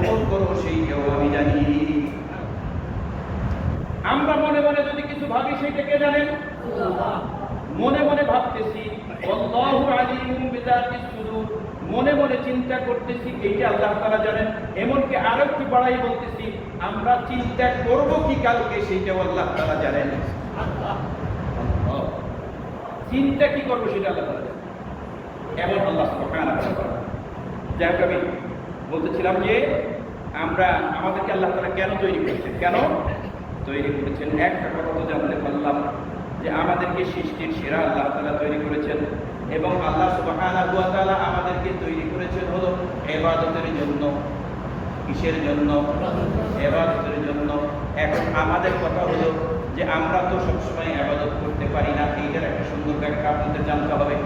কেমন করো সেইটাও আমি জানি। আমরা মনে মনে যদি কিছু ভাবি সেটা কে জানেন? মনে মনে ভাবতেছি আল্লাহু আলিমুম বিযাতিস সুদূর, মনে মনে চিন্তা করতেছি এইটা আল্লাহ তাআলা জানেন। এমনকি আরো একটু বাড়াই বলতেছি, আমরা চিন্তা করব কি কালকে সেইটাও আল্লাহ তাআলা জানেন। চিন্তা কি করবো সেটা আল্লাহ তাআলা জানেন। এমন আল্লাহ সুবহানাহু ওয়া তাআলা। যাই হোক, আমি বলতেছিলাম যে আমরা আমাদেরকে আল্লাহ তাআলা কেন তৈরি করেছেন, কেন তৈরি করেছেন? একটা কথা তো জানতে পারলাম যে আমাদেরকে সৃষ্টির সেরা আল্লাহ তাআলা তৈরি করেছেন, এবং আল্লাহ সুবহানাহু ওয়া তাআলা আমাদেরকে তৈরি করেছেন হলো ইবাদতের জন্য। কিসের জন্য? ইবাদতের জন্য। এখন আমাদের কথা হলো যে আমরা তো সবসময় ইবাদত করতে পারি না। এইটার একটা সুন্দর ব্যাখ্যা আপনাদের জানতে হবে।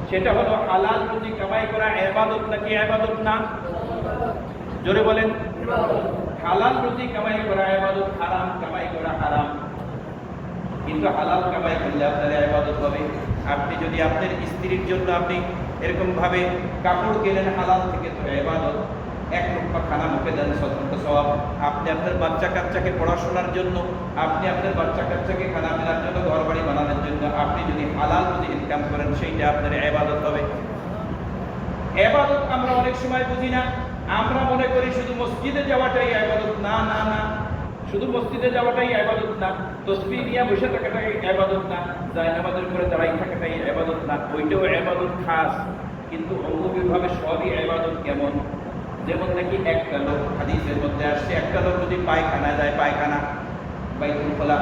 সেটা হলো হালাল রুজি কামাই করা ইবাদত নাকি ইবাদত না? জোরে বলেন। হালাল রুজি কামাই করা ইবাদত, হারাম কামাই করা হারাম। কিন্তু হালাল কামাই করলে আপনার ইবাদত হবে। আপনি যদি আপনার স্ত্রীর জন্য আপনি এরকম ভাবে কাপড় কেনেন হালাল থেকে, তো ইবাদত। এক লুকমা খানা মুখে দেন, সদকা সওয়াব। আপনি আপনার বাচ্চা কাচ্চাকে পড়াশোনার জন্য, আপনি আপনার বাচ্চা কাচ্চাকে খানা কেনার জন্য, ঘর বাড়ি বানানোর জন্য আপনি যদি হালাল রুজি ইনকাম করেন, সেইটা আপনার ইবাদত হবে। ইবাদত আমরা অনেক সময় বুঝি না। আমরা মনে করি শুধু মসজিদে যাওয়াটাই ইবাদত। না না না, শুধু মসজিদে যাওয়াটাই ইবাদত না, তাসবিহ নিয়ে বসে থাকাটাই ইবাদত না, জায়নামাজের উপরে দাঁড়াই থাকাটাই ইবাদত না। ওইটাও ইবাদত খাস, কিন্তু অঙ্গবিভাবে সবই ইবাদত। কেমন? যেমন নাকি একটা লোক, হাদিসের মধ্যে আসছে, একটা লোক যদি পায়খানায় যায়, পায়খানা বাইতুল খোলা,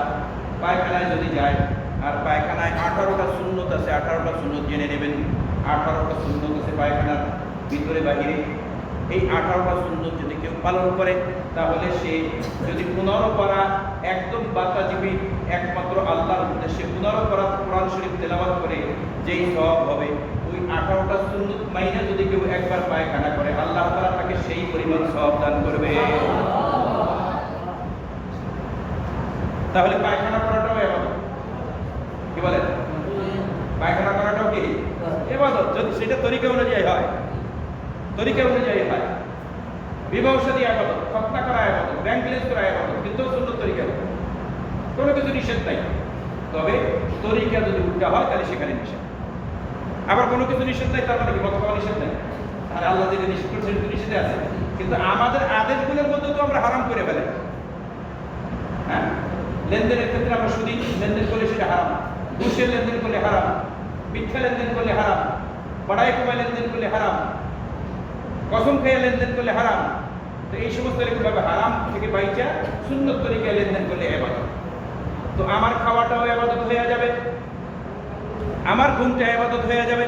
পায়খানায় যদি যায়, আর পায়খানায় 18টা সুন্নত আছে, 18টা সুন্নত জেনে নেবেন। 18টা সুন্নত আছে পায়খানার ভিতরে বাহিরে। এই 18টা সুন্নত যদি কেউ পালন করে, তাহলে সে যদি 15 পারা একদম বাতাজিবি একমাত্র আল্লাহর উদ্দেশ্যে 15 পারা কোরআন শরীফ তেলাওয়াত করে যেই সওয়াব হবে, ওই 18টা সুন্নত মাইনে যদি কেউ একবার পায়খানা করে, আল্লাহ তাআলা তাকে সেই পরিমাণ সওয়াব দান করবে। তাহলে পায়খানা করাটাও ইবাদত। কি বলেন? পায়খানা করাটাও কি ইবাদত, যদি সেটা তরিকা অনুযায়ী হয়। তরিকা অনুযায়ী হয়। বিবাহ শাদী ইবাদত, খতনা করা ইবাদত, ব্যাংক ব্যালেন্স করা ইবাদত, কিন্তু সুন্নত তরিকা কোনো কিছু নিষেধ নাই। তবে তরিকা যদি উল্টা হয় তাহলে সেখানে নিষেধ। আবার কোনো কিছু নিষেধ নাই, তার মানে কি মদ খাওয়া নিষেধ নাই? আর আল্লাহ যেটা নিষেধ করেছে সেটা নিষেধে আছে, কিন্তু আমাদের আদেশগুলোর মধ্যে তো আমরা হারাম করে ফেলে। হ্যাঁ, লেনদেনের ক্ষেত্রে আমরা সুদী লেনদেন করলে সেটা হারাম, ঘুষের লেনদেন করলে হারাম, মিথ্যা লেনদেন করলে হারাম, বাড়াই কমায় লেনদেন করলে হারাম, কসম খেয়ে লেনদেন করলে হারাম। তো এই সমস্ত এরকমভাবে হারাম থেকে বাইচা সুন্নত তরিকায় লেনদেন করলে ইবাদত। তো আমার খাওয়াটাও ইবাদত হয়ে যাবে, আমার ঘুমটা ইবাদত হয়ে যাবে,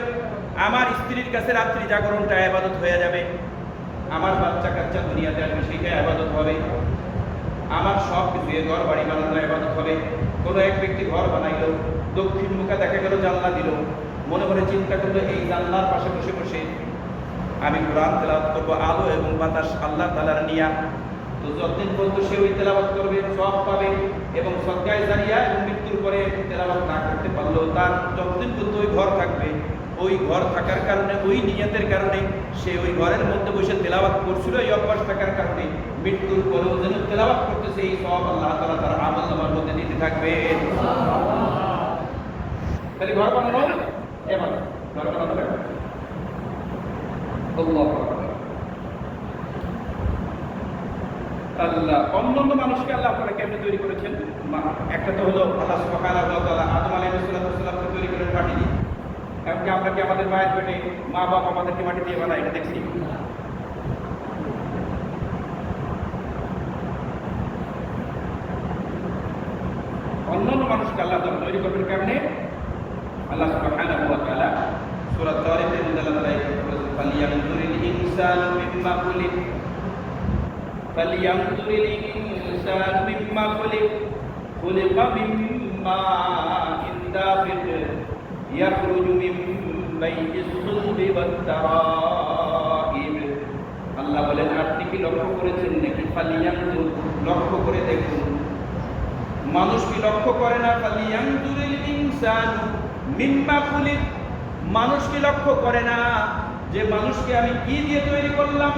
আমার স্ত্রীর কাছে রাত্রি জাগরণটা ইবাদত হয়ে যাবে, আমার বাচ্চা কাচ্চা দুনিয়াতে আসবে সেইটা ইবাদত হবে, আমার সব কিছু, ঘর বাড়ি বানানো ইবাদত হবে। কোনো এক ব্যক্তি ঘর বানাইলো, দক্ষিণ মুখে দেখা গেল জানলা দিল, মনে মনে চিন্তা করলো এই জানলার পাশে বসে বসে আমি কোরআন তেলাওয়াত করবো, আলো এবং বাতাস আল্লাহ তাআলার নিয়া। তো যতদিন পর্যন্ত সে ওই তেলাওয়াত করবে সওয়াব পাবে, এবং সদকায়ে জারিয়া, এবং মৃত্যুর পরে তেলাওয়াত না করতে পারলেও তার যতদিন পর্যন্ত ওই ঘর থাকবে, ওই ঘর থাকার কারণে, ওই নিয়তের কারণে সে ওই ঘরের মধ্যে বসে তেলাওয়াত করছিল, এই অভ্যাস থাকার কারণে মৃত্যুর পরেও যেন তেলাওয়াত করতেছে, এই সওয়াব আল্লাহ তাআলা তার আমলনামার মধ্যে দিতে থাকবে। তাহলে ঘর বানানো ইবাদত, ঘর বানানো ইবাদত। আল্লাহ অন্যান্য মানুষকে আল্লাহ তাআলা কেমনে তৈরি করেছেন? একটা তো হলো আল্লাহ সুবহানাহু ওয়া তাআলা আদম আলাইহিস সালামকে তৈরি করেন মাটি দিয়ে। এমনকি আমরা কি আমাদের মায়ের পেটে মা বাবা আমাদেরকে মাটি দিয়ে বানায়, এটা দেখছি? অন্যান্য মানুষকে আল্লাহ তাআলা তৈরি করবেন কেমনে? আল্লাহ সুবহানাহু ওয়া তাআলা সূরা তারিকের মধ্যে আল্লাহ তাআলা বলেছেন, ফালিয়ানজুরিল ইনসানু মিম্মা খুলিক, ফালিয়ানজুরিল ইনসানু মিম্মা খুলিক, খুলিকা মিম্মা ইনদাফিক, ইয়াখরুজু মিন বাইতিস সুলবি ওয়াত তারাইব। আল্লাহ বলেন, আপনি কি লক্ষ্য করেছেন নাকি? ফালিয়ানজুর, লক্ষ্য করে দেখুন। মানুষ কি লক্ষ্য করে না? ফালিয়ানজুরিল ইনসানু মিম্মা খুলিক, মানুষ কি লক্ষ্য করে না যে মানুষকে আমি কি দিয়ে তৈরি করলাম?